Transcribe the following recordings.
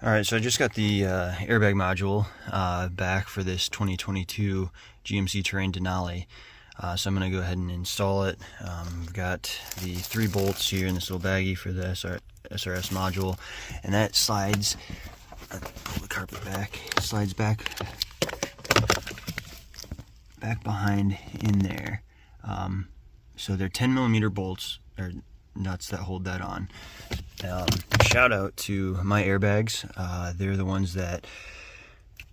All right, so I just got the airbag module back for this 2022 GMC Terrain Denali. So I'm going to go ahead and install it. I've got the 3 bolts here in this little baggie for the SRS module, and that slides, pull the carpet back, slides back behind in there. So they're 10mm bolts, or nuts that hold that on. Shout out to My Airbags. They're the ones that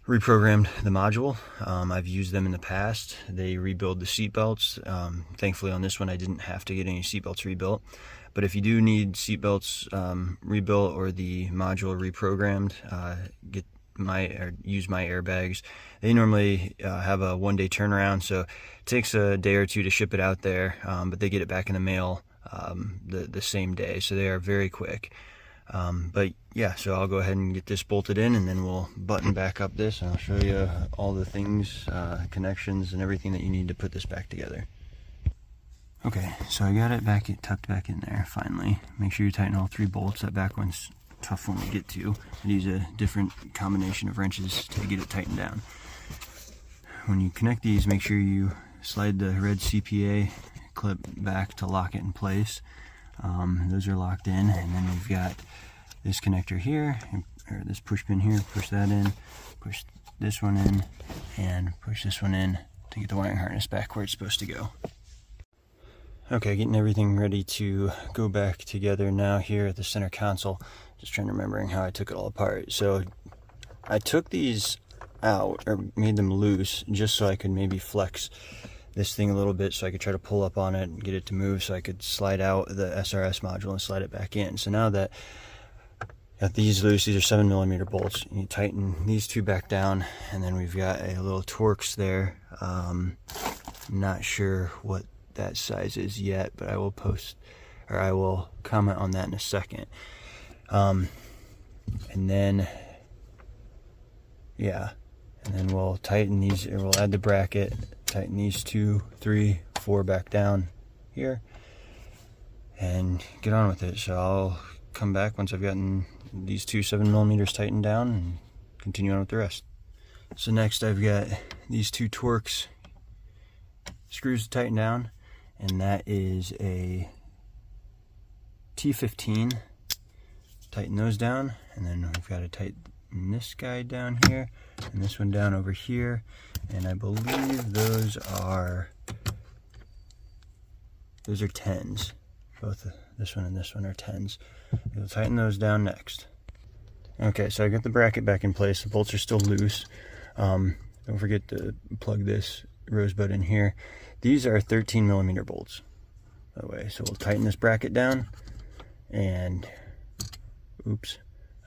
reprogrammed the module. I've used them in the past. They rebuild the seat belts. Thankfully on this one I didn't have to get any seat belts rebuilt. But if you do need seat belts rebuilt or the module reprogrammed, use My Airbags. They normally have a 1-day turnaround, so it takes a day or two to ship it out there, but they get it back in the mail the same day, so they are very quick. But yeah, so I'll go ahead and get this bolted in, and then we'll button back up this, and I'll show you all the things, connections and everything that you need to put this back together. Okay, so I got it tucked back in there finally. Make sure you tighten all 3 bolts. That back one's a tough one to get to. I use a different combination of wrenches to get it tightened down. When you connect these, make sure you slide the red CPA clip back to lock it in place. Those are locked in, and then you've got this connector here, or this push pin here. Push that in, push this one in, and push this one in to get the wiring harness back where it's supposed to go. Okay, getting everything ready to go back together now here at the center console. Just trying to remembering how I took it all apart. So I took these out, or made them loose, just so I could maybe flex this thing a little bit, so I could try to pull up on it and get it to move, so I could slide out the SRS module and slide it back in. So now that got these loose, these are 7mm bolts, you tighten these 2 back down, and then we've got a little Torx there. Not sure what that size is yet, but I will comment on that in a second. And then yeah, and then we'll tighten these, or we'll add the bracket, tighten these 2, 3, 4 back down here, and get on with it. So I'll come back once I've gotten these 2 7mm tightened down and continue on with the rest. So next I've got these 2 Torx screws to tighten down, and that is a T15. Tighten those down, and then we've got to tighten this guy down here and this one down over here, and I believe those are 10s. Both this one and this one are 10s. We'll tighten those down next. Okay, so I got the bracket back in place. The bolts are still loose. Don't forget to plug this rosebud in here. These are 13mm bolts, by the way. So we'll tighten this bracket down, and oops,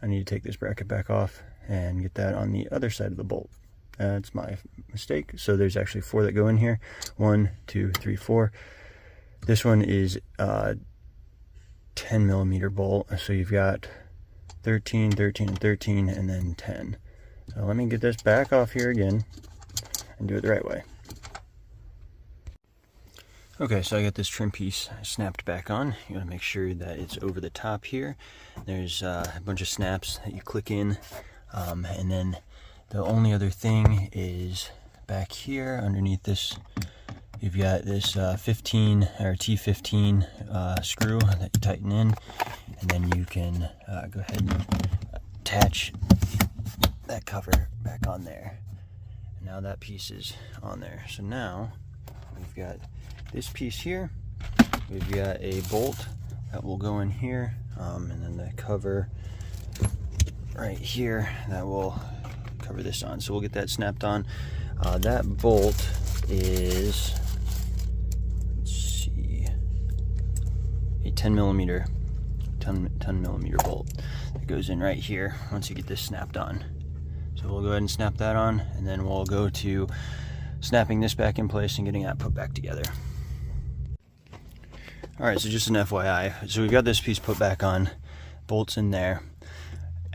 I need to take this bracket back off and get that on the other side of the bolt. That's my mistake. So there's actually 4 that go in here. 1, 2, 3, 4. This one is 10mm bolt. So you've got 13, 13, and 13, and then 10. So let me get this back off here again and do it the right way. Okay, so I got this trim piece snapped back on. You want to make sure that it's over the top here. There's a bunch of snaps that you click in, and then the only other thing is back here underneath this. You've got this 15 or T15 screw that you tighten in, and then you can go ahead and attach that cover back on there. And now that piece is on there. So now we've got this piece here, we've got a bolt that will go in here, and then the cover right here that will cover this on. So we'll get that snapped on. That bolt is, let's see, a 10mm bolt that goes in right here once you get this snapped on. So we'll go ahead and snap that on, and then we'll go to snapping this back in place and getting that put back together. Alright, so just an FYI, so we've got this piece put back on, bolts in there.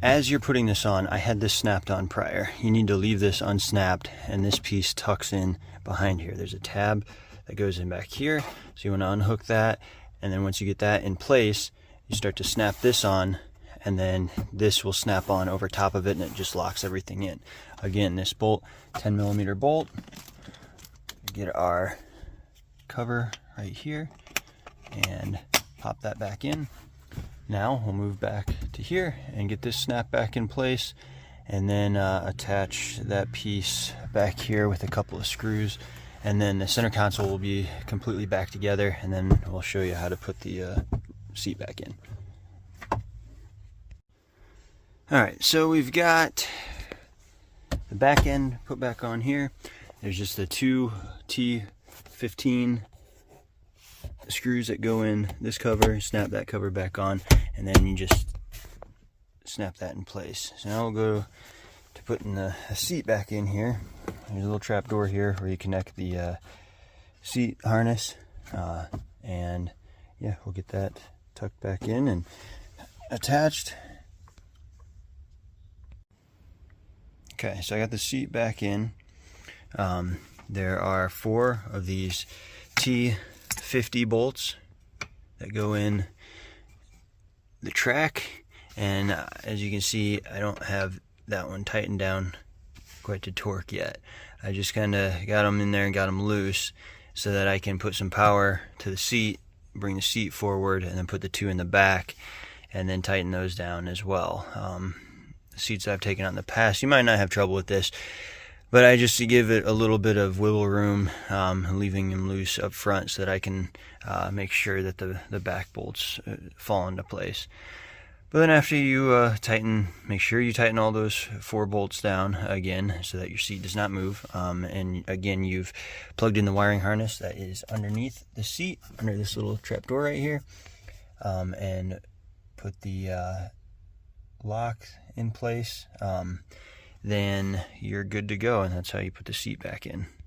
As you're putting this on, I had this snapped on prior. You need to leave this unsnapped, and this piece tucks in behind here. There's a tab that goes in back here, so you want to unhook that, and then once you get that in place, you start to snap this on, and then this will snap on over top of it and it just locks everything in. Again, this bolt, 10mm bolt. Get our cover right here and pop that back in. Now we'll move back to here and get this snap back in place, and then attach that piece back here with a couple of screws, and then the center console will be completely back together, and then we'll show you how to put the seat back in. Alright, so we've got the back end put back on here. There's just the two T15 screws that go in this cover, snap that cover back on, and then you just snap that in place. So now we'll go to putting the seat back in here. There's a little trap door here where you connect the seat harness, and yeah, we'll get that tucked back in and attached. Okay, so I got the seat back in. There are 4 of these T50 bolts that go in the track, and as you can see, I don't have that one tightened down quite to torque yet. I just kind of got them in there and got them loose so that I can put some power to the seat, bring the seat forward, and then put the 2 in the back, and then tighten those down as well. The seats I've taken out in the past, you might not have trouble with this, but I just give it a little bit of wiggle room, leaving them loose up front so that I can make sure that the back bolts fall into place. But then after you make sure you tighten all those 4 bolts down again so that your seat does not move. And again, you've plugged in the wiring harness that is underneath the seat, under this little trap door right here, and put the lock in place. Then you're good to go, and that's how you put the seat back in.